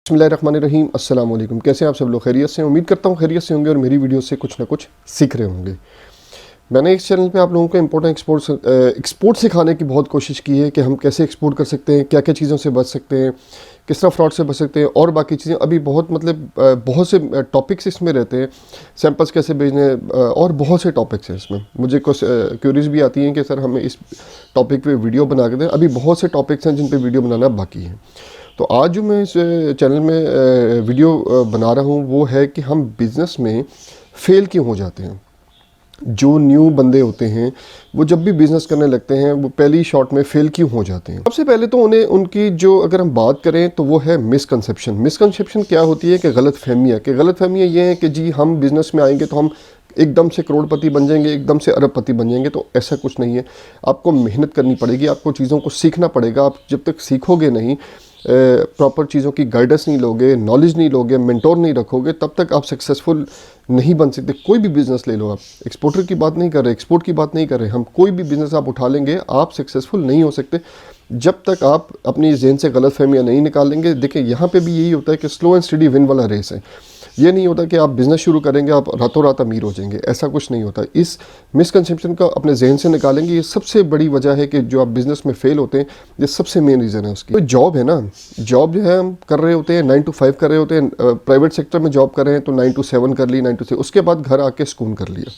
बिस्मिल्लाहिर्रहमानिर्रहीम। अस्सलाम वालेकुम। कैसे हैं आप सब लोग? खैरियत से? उम्मीद करता हूँ खैरियत से होंगे और मेरी वीडियो से कुछ ना कुछ सीख रहे होंगे। मैंने इस चैनल पे आप लोगों को इम्पोर्टेंट एक्सपोर्ट सिखाने की बहुत कोशिश की है कि हम कैसे एक्सपोर्ट कर सकते हैं, क्या क्या चीज़ों से बच सकते हैं, किस तरह फ्रॉड से बच सकते हैं और बाकी चीज़ें। अभी बहुत बहुत से टॉपिक्स इसमें रहते हैं, सैंपल्स कैसे भेजने और बहुत से टॉपिक्स हैं इसमें। मुझे कुछ क्यूरीज भी आती हैं कि सर हमें इस टॉपिक पे वीडियो बना के दें। अभी बहुत से टॉपिक्स हैं जिन पे वीडियो बनाना बाकी है। तो आज जो मैं इस चैनल में वीडियो बना रहा हूँ वो है कि हम बिज़नेस में फ़ेल क्यों हो जाते हैं। जो न्यू बंदे होते हैं वो जब भी बिज़नेस करने लगते हैं वो पहली शॉट में फ़ेल क्यों हो जाते हैं। सबसे पहले तो उन्हें उनकी जो अगर हम बात करें तो वो है मिसकंसेप्शन क्या होती है कि गलतफहमियाँ ये है कि जी हम बिज़नेस में आएंगे तो हम एकदम से करोड़पति बन जाएंगे, एकदम से अरबपति बन जाएंगे। तो ऐसा कुछ नहीं है। आपको मेहनत करनी पड़ेगी, आपको चीज़ों को सीखना पड़ेगा। आप जब तक सीखोगे नहीं, प्रॉपर चीज़ों की गाइडेंस नहीं लोगे, नॉलेज नहीं लोगे, मेंटोर नहीं रखोगे, तब तक आप सक्सेसफुल नहीं बन सकते। कोई भी बिज़नेस ले लो, आप एक्सपोर्टर की बात नहीं कर रहे, एक्सपोर्ट की बात नहीं कर रहे, हम कोई भी बिज़नेस आप उठा लेंगे, आप सक्सेसफुल नहीं हो सकते जब तक आप अपनी जहन से गलतफहमियाँ नहीं निकालेंगे। देखिए यहाँ पे भी यही होता है कि स्लो एंड स्टडी विन वाला रेस है। ये नहीं होता कि आप बिज़नेस शुरू करेंगे आप रातों रात अमीर हो जाएंगे, ऐसा कुछ नहीं होता। इस मिसकंसेप्शन का अपने जहन से निकालेंगे। ये सबसे बड़ी वजह है कि जो आप बिज़नेस में फ़ेल होते हैं, ये सबसे मेन रीज़न है उसकी। तो जॉब है ना, जॉब जो है हम कर रहे होते हैं 9 to 5 कर रहे होते हैं। प्राइवेट सेक्टर में जॉब कर रहे हैं तो 9 to 7 कर ली, 9 to 6, उसके बाद घर आके सुकून कर लिया।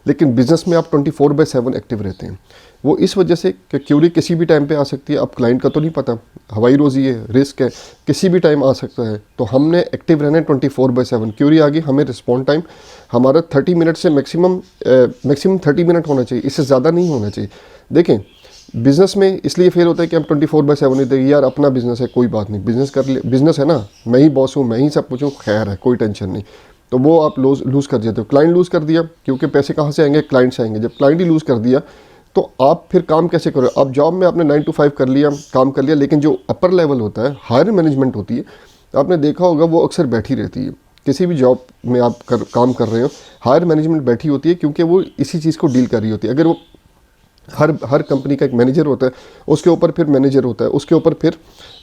लेकिन बिज़नेस में आप 24/7 एक्टिव रहते हैं। वो इस वजह से कि क्यूरी किसी भी टाइम पे आ सकती है। अब क्लाइंट का तो नहीं पता, हवाई रोज़ी है, रिस्क है, किसी भी टाइम आ सकता है। तो हमने एक्टिव रहना है 24/7। क्यूरी आ गई, हमें रिस्पॉन्ड टाइम हमारा 30 मिनट से मैक्सिमम 30 मिनट होना चाहिए, इससे ज़्यादा नहीं होना चाहिए। देखें बिज़नेस में इसलिए फेल होता है कि हम 24/7 नहीं देंगे। यार अपना बिज़नेस है, कोई बात नहीं, बिज़नेस कर ले, बिज़नेस है ना, मैं ही बॉस हूँ, मैं ही सब कुछ हूँ, खैर है, कोई टेंशन नहीं। तो वो आप लूज़ कर देते हो। क्लाइंट लूज़ कर दिया, क्योंकि पैसे कहाँ से आएंगे? क्लाइंट से आएंगे। जब क्लाइंट ही लूज़ कर दिया तो आप फिर काम कैसे करो? अब जॉब में आपने 9 to 5 कर लिया, काम कर लिया, लेकिन जो अपर लेवल होता है, हायर मैनेजमेंट होती है, आपने देखा होगा वो अक्सर बैठी रहती है। किसी भी जॉब में आप काम कर रहे हो, हायर मैनेजमेंट बैठी होती है, क्योंकि वो इसी चीज़ को डील कर रही होती है। अगर वो हर कंपनी का एक मैनेजर होता है, उसके ऊपर फिर मैनेजर होता है, उसके ऊपर फिर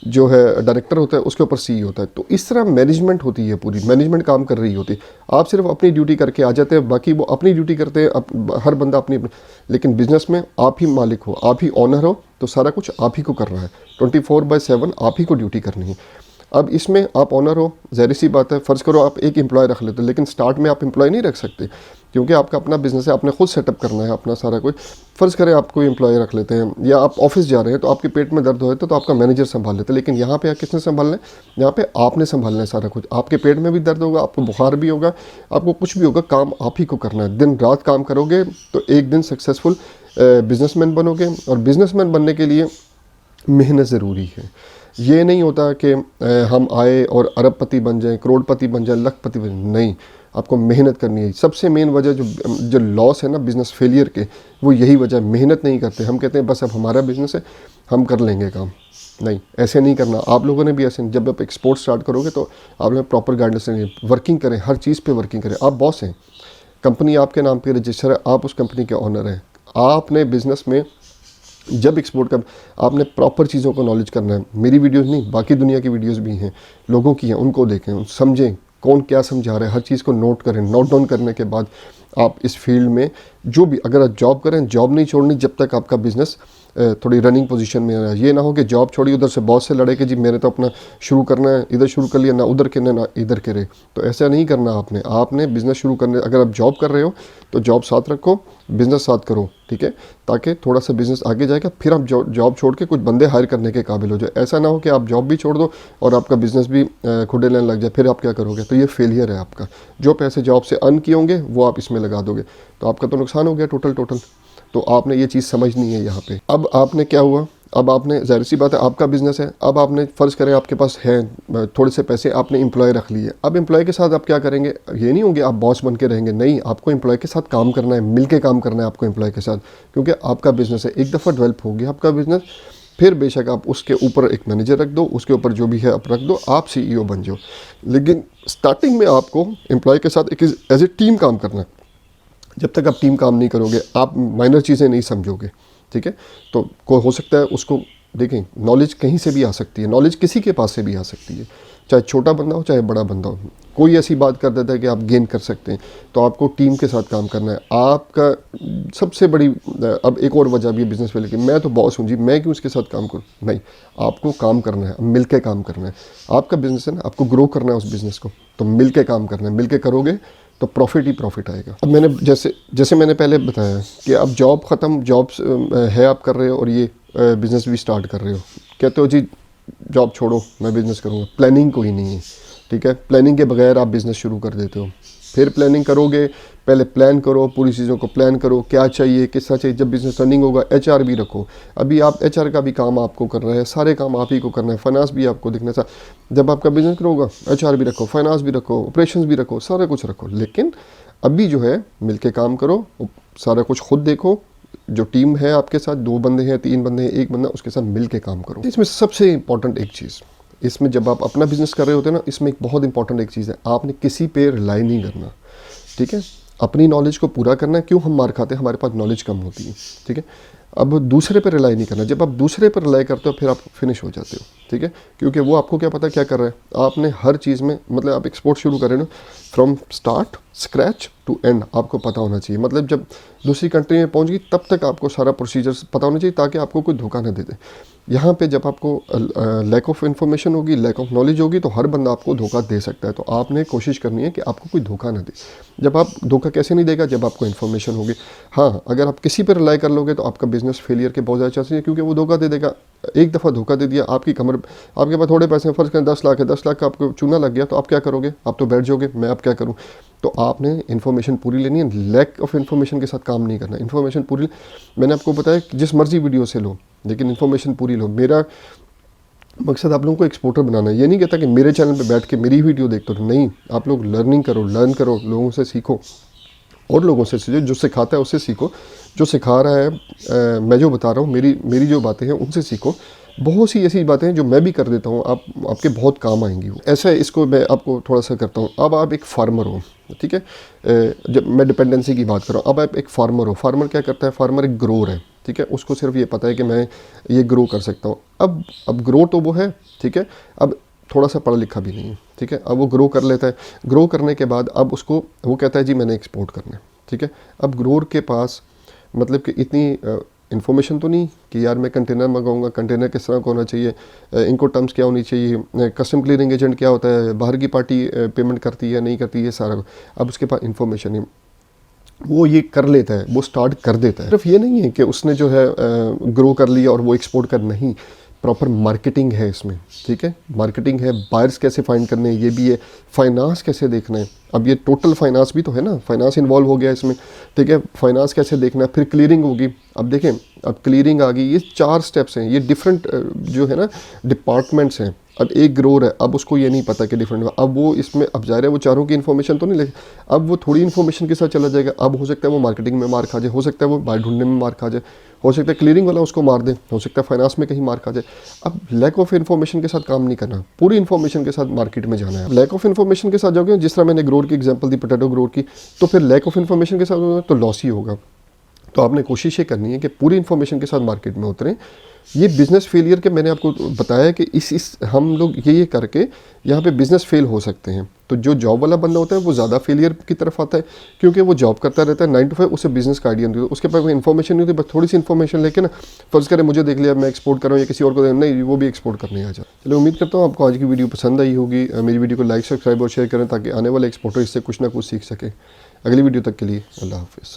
जो है डायरेक्टर होता है, उसके ऊपर सीई होता है। तो इस तरह मैनेजमेंट होती है, पूरी मैनेजमेंट काम कर रही होती है। आप सिर्फ अपनी ड्यूटी करके आ जाते हैं, बाकी वो अपनी ड्यूटी करते हैं, हर बंदा अपनी। लेकिन बिजनेस में आप ही मालिक हो, आप ही ऑनर हो, तो सारा कुछ आप ही को करना है। 24/7 आप ही को ड्यूटी करनी है। अब इसमें आप ऑनर हो, ज़ाहिर सी बात है, फ़र्ज़ करो आप एक एम्प्लॉय रख लेते हो, लेकिन स्टार्ट में आप एम्प्लॉय नहीं रख सकते, क्योंकि आपका अपना बिज़नेस है, आपने खुद सेटअप करना है अपना सारा कुछ। फ़र्ज़ करें आप कोई एम्प्लॉय रख लेते हैं, या आप ऑफिस जा रहे हैं तो आपके पेट में दर्द हो तो आपका मैनेजर संभाल लेते हैं। लेकिन यहाँ पे किसने संभालना है? यहाँ पे आपने संभालना है सारा कुछ। आपके पेट में भी दर्द होगा, आपको बुखार भी होगा, आपको कुछ भी होगा, काम आप ही को करना है। दिन रात काम करोगे तो एक दिन सक्सेसफुल बिजनेसमैन बनोगे। और बिजनेसमैन बनने के लिए मेहनत ज़रूरी है। ये नहीं होता कि हम आए और अरबपति बन जाएं, करोड़पति बन जाएं, लखपति बन जाएं। नहीं, आपको मेहनत करनी है। सबसे मेन वजह जो लॉस है ना बिज़नेस फेलियर के, वो यही वजह, मेहनत नहीं करते। हम कहते हैं बस अब हमारा बिज़नेस है, हम कर लेंगे काम। नहीं, ऐसे नहीं करना। आप लोगों ने भी ऐसे नहीं। जब आप एक्सपोर्ट स्टार्ट करोगे तो आपने प्रॉपर गाइडेंस लेनी है। वर्किंग करें, हर चीज़ पर वर्किंग करें। आप बॉस हैं, कंपनी आपके नाम पर रजिस्टर है, आप उस कंपनी के ऑनर हैं। आपने बिज़नेस में जब एक्सपोर्ट कर, आपने प्रॉपर चीज़ों को नॉलेज करना है। मेरी वीडियोस नहीं, बाकी दुनिया की वीडियोस भी हैं, लोगों की हैं, उनको देखें, समझें कौन क्या समझा रहा है, हर चीज़ को नोट करें। नोट डाउन करने के बाद आप इस फील्ड में जो भी, अगर आप जॉब करें, जॉब नहीं छोड़नी जब तक आपका बिज़नेस थोड़ी रनिंग पोजीशन में है। ये ना हो कि जॉब छोड़ी, उधर से बॉस से लड़े कि जी मेरे तो अपना शुरू करना है, इधर शुरू कर लिया, ना उधर के ना इधर के रहे। तो ऐसा नहीं करना आपने बिज़नेस शुरू करने, अगर आप जॉब कर रहे हो तो जॉब साथ रखो, बिज़नेस साथ करो, ठीक है, ताकि थोड़ा सा बिज़नेस आगे जाएगा, फिर आप जॉब छोड़ के कुछ बंदे हायर करने के काबिल हो जाए। ऐसा ना हो कि आप जॉब भी छोड़ दो और आपका बिज़नेस भी खुडे लेने लग जाए, फिर आप क्या करोगे? तो ये फेलियर है आपका। जो पैसे जॉब से अर्न किए होंगे वो आप इसमें लगा दोगे, तो आपका तो नुकसान हो गया टोटल। तो आपने ये चीज़ समझनी है यहाँ पे। अब आपने क्या हुआ, अब आपने, ज़ाहिर सी बात है, आपका बिज़नेस है, अब आपने फ़र्ज़ करें आपके पास है थोड़े से पैसे, आपने एम्प्लॉय रख लिए। अब एम्प्लॉय के साथ आप क्या करेंगे? ये नहीं होंगे आप बॉस बन के रहेंगे, नहीं, आपको एम्प्लॉय के साथ काम करना है, मिल के काम करना है आपको एम्प्लॉय के साथ, क्योंकि आपका बिज़नेस है। एक दफ़ा डेवलप हो गया आपका बिज़नेस, फिर बेशक आप उसके ऊपर एक मैनेजर रख दो, उसके ऊपर जो भी है आप रख दो, आप CEO बन जाओ। लेकिन स्टार्टिंग में आपको एम्प्लॉय के साथ एक एज ए टीम काम करना है। जब तक आप टीम काम नहीं करोगे, आप माइनर चीज़ें नहीं समझोगे, ठीक है। तो हो सकता है उसको देखें, नॉलेज कहीं से भी आ सकती है, नॉलेज किसी के पास से भी आ सकती है। चाहे छोटा बंदा हो चाहे बड़ा बंदा हो। कोई ऐसी बात कर देता है कि आप गेन कर सकते हैं, तो आपको टीम के साथ काम करना है। आपका सबसे बड़ी अब एक और वजह भी है बिजनेस में, लेकिन मैं तो बॉस हूँ जी, मैं क्यों उसके साथ काम करूँ? नहीं, आपको काम करना है, मिल के काम करना है। आपका बिजनेस है ना, आपको ग्रो करना है उस बिज़नेस को, तो मिल के काम करना है। मिल के करोगे तो प्रॉफिट ही प्रॉफिट आएगा। अब मैंने जैसे मैंने पहले बताया कि अब जॉब ख़त्म, जॉब है आप कर रहे हो और ये बिज़नेस भी स्टार्ट कर रहे हो, कहते हो जी जॉब छोड़ो मैं बिज़नेस करूँगा। प्लानिंग कोई नहीं है, ठीक है। प्लानिंग के बगैर आप बिज़नेस शुरू कर देते हो। फिर प्लानिंग करोगे, पहले प्लान करो, पूरी चीज़ों को प्लान करो, क्या चाहिए किस तरह चाहिए। जब बिज़नेस रनिंग होगा एचआर भी रखो। अभी आप एचआर का भी काम आपको करना है, सारे काम आप ही को करना है, फाइनेंस भी आपको देखना है। जब आपका बिज़नेस ग्रो होगा एचआर भी रखो, फाइनेंस भी रखो, ऑपरेशंस भी रखो, सारा कुछ रखो। लेकिन अभी जो है मिल के काम करो, सारा कुछ खुद देखो। जो टीम है आपके साथ, 2 बंदे हैं, 3 बंदे हैं, 1 बंदा, उसके साथ मिल के काम करो। इसमें सबसे इंपॉर्टेंट एक चीज़, इसमें जब आप अपना बिजनेस कर रहे होते हैं ना, इसमें एक बहुत इंपॉर्टेंट एक चीज़ है, आपने किसी पे रिलाई नहीं करना, ठीक है। अपनी नॉलेज को पूरा करना है। क्यों हम मार खाते हैं? हमारे पास नॉलेज कम होती है, ठीक है। अब दूसरे पे रिलाई नहीं करना। जब आप दूसरे पर रिलाई करते हो फिर आप फिनिश हो जाते हो, ठीक है। क्योंकि वो आपको क्या पता क्या कर रहा है। आपने हर चीज़ में, मतलब आप एक्सपोर्ट शुरू कर रहे हो ना, from start scratch to end आपको पता होना चाहिए। मतलब जब दूसरी कंट्री में पहुंच गई तब तक आपको सारा प्रोसीजर पता होना चाहिए, ताकि आपको कोई धोखा न दे दे। यहाँ पे जब आपको लैक ऑफ इन्फॉर्मेशन होगी, लैक ऑफ नॉलेज होगी, तो हर बंदा आपको धोखा दे सकता है। तो आपने कोशिश करनी है कि आपको कोई धोखा ना दे। जब आप धोखा कैसे नहीं देगा? जब आपको इन्फॉर्मेशन होगी। हाँ, अगर आप किसी पर रिलाई कर लोगे तो आपका बिजनेस फेलियर के बहुत ज़्यादा चांसेस है, क्योंकि वो धोखा दे देगा। एक दफ़ा धोखा दे दिया, आपकी कमर, आपके पास थोड़े पैसे हैं, फ़र्ज़ करें 10 लाख है, 10 लाख का आपको चूना लग गया, तो आप क्या करोगे? आप तो बैठ जाओगे, मैं अब क्या करूँ। तो आपने इन्फॉर्मेशन पूरी लेनी है, लैक ऑफ इन्फॉर्मेशन के साथ काम नहीं करना। इन्फॉर्मेशन पूरी, मैंने आपको बताया जिस मर्जी वीडियो से लो, लेकिन इन्फॉर्मेशन पूरी लो। मेरा मकसद आप लोगों को एक्सपोर्टर बनाना है। ये नहीं कहता कि मेरे चैनल पे बैठ के मेरी वीडियो देखते हो, नहीं। आप लोग लर्निंग करो, लर्न करो, लोगों से सीखो, और लोगों से सीखो। जो सिखाता है उससे सीखो, जो सिखा रहा है मैं जो बता रहा हूँ, मेरी जो बातें हैं उनसे सीखो। बहुत सी ऐसी बातें हैं जो मैं भी कर देता हूँ, आपके बहुत काम आएंगी वो। ऐसा है, इसको मैं आपको थोड़ा सा करता हूँ। अब आप एक फार्मर हो, ठीक है। जब मैं डिपेंडेंसी की बात कर रहा हूँ, अब आप एक फार्मर हो। फार्मर क्या करता है? फार्मर एक ग्रोअर है, ठीक है। उसको सिर्फ ये पता है कि मैं ये ग्रो कर सकता हूँ। अब ग्रो तो वो है, ठीक है। अब थोड़ा सा पढ़ा लिखा भी नहीं है, ठीक है। अब वो ग्रो कर लेता है। ग्रो करने के बाद अब उसको वो कहता है जी मैंने एक्सपोर्ट करना है, ठीक है। अब ग्रोअर के पास मतलब कि इतनी इन्फॉर्मेशन तो नहीं कि यार मैं कंटेनर मंगाऊंगा, कंटेनर किस तरह का होना चाहिए, इनको टर्म्स क्या होनी चाहिए, कस्टम क्लियरिंग एजेंट क्या होता है, बाहर की पार्टी पेमेंट करती है नहीं करती है, सारा। अब उसके पास इन्फॉर्मेशन है, वो ये कर लेता है, वो स्टार्ट कर देता है। सिर्फ ये नहीं है कि उसने जो है ग्रो कर लिया और वो एक्सपोर्ट कर, नहीं। प्रॉपर मार्केटिंग है इसमें, ठीक है। मार्केटिंग है, बायर्स कैसे फाइंड करने हैं ये भी है, फाइनेंस कैसे देखना है। अब ये टोटल फाइनेंस भी तो है ना, फाइनेंस इन्वॉल्व हो गया इसमें, ठीक है। फाइनेंस कैसे देखना है, फिर क्लियरिंग होगी। अब देखें, अब क्लियरिंग आ गई, ये 4 स्टेप्स हैं। ये डिफरेंट जो है ना डिपार्टमेंट्स हैं। अब एक ग्रोअर है, अब उसको ये नहीं पता कि डिफरेंट, अब वो इसमें अब जा रहा है, वो चारों की इन्फॉर्मेशन तो नहीं, लेकिन अब वो थोड़ी इन्फॉर्मेशन के साथ चला जाएगा। अब हो सकता है वो मार्केटिंग में मार खा जाए, हो सकता है वो बाहर ढूंढने में मार खा जाए, हो सकता है क्लियरिंग वाला उसको मार दे, हो सकता है फाइनेंस में कहीं मार खा जाए। अब लैक ऑफ इन्फॉर्मेशन के साथ काम नहीं करना, पूरी इन्फॉर्मेशन के साथ मार्केट में जाना है। लैक ऑफ इन्फॉर्मेशन के साथ जाओगे, जिस तरह मैंने ग्रोअर की एग्जांपल दी, पोटैटो ग्रोअर की, तो फिर लैक ऑफ इन्फॉर्मेशन के साथ तो लॉस ही होगा। तो आपने कोशिश ये करनी है कि पूरी इन्फॉर्मेशन के साथ मार्केट में उतरें। ये बिज़नेस फेलियर के मैंने आपको बताया कि इस हम लोग ये करके यहाँ पे बिज़नेस फेल हो सकते हैं। तो जो जॉब वाला बंदा होता है वो ज़्यादा फेलियर की तरफ आता है, क्योंकि वो जॉब करता रहता है 9 to 5, उसे बिज़नेस का आइडिया नहीं होता, उसके पास कोई इन्फॉर्मेशन नहीं होती। बस थोड़ी सी इन्फॉर्मेशन लेके ना, फ़र्ज़ करें मुझे देख लिया मैं एक्सपोर्ट कर रहा हूँ या किसी और को नहीं, वो भी एक्सपोर्ट करने आ जाए। चलो, उम्मीद करता हूँ आपको आज की वीडियो पसंद आई होगी। मेरी वीडियो को लाइक, सब्सक्राइब और शेयर करें, ताकि आने वाले एक्सपोर्टर इससे कुछ ना कुछ सीख सके। अगली वीडियो तक के लिए अल्लाह हाफ़िज़।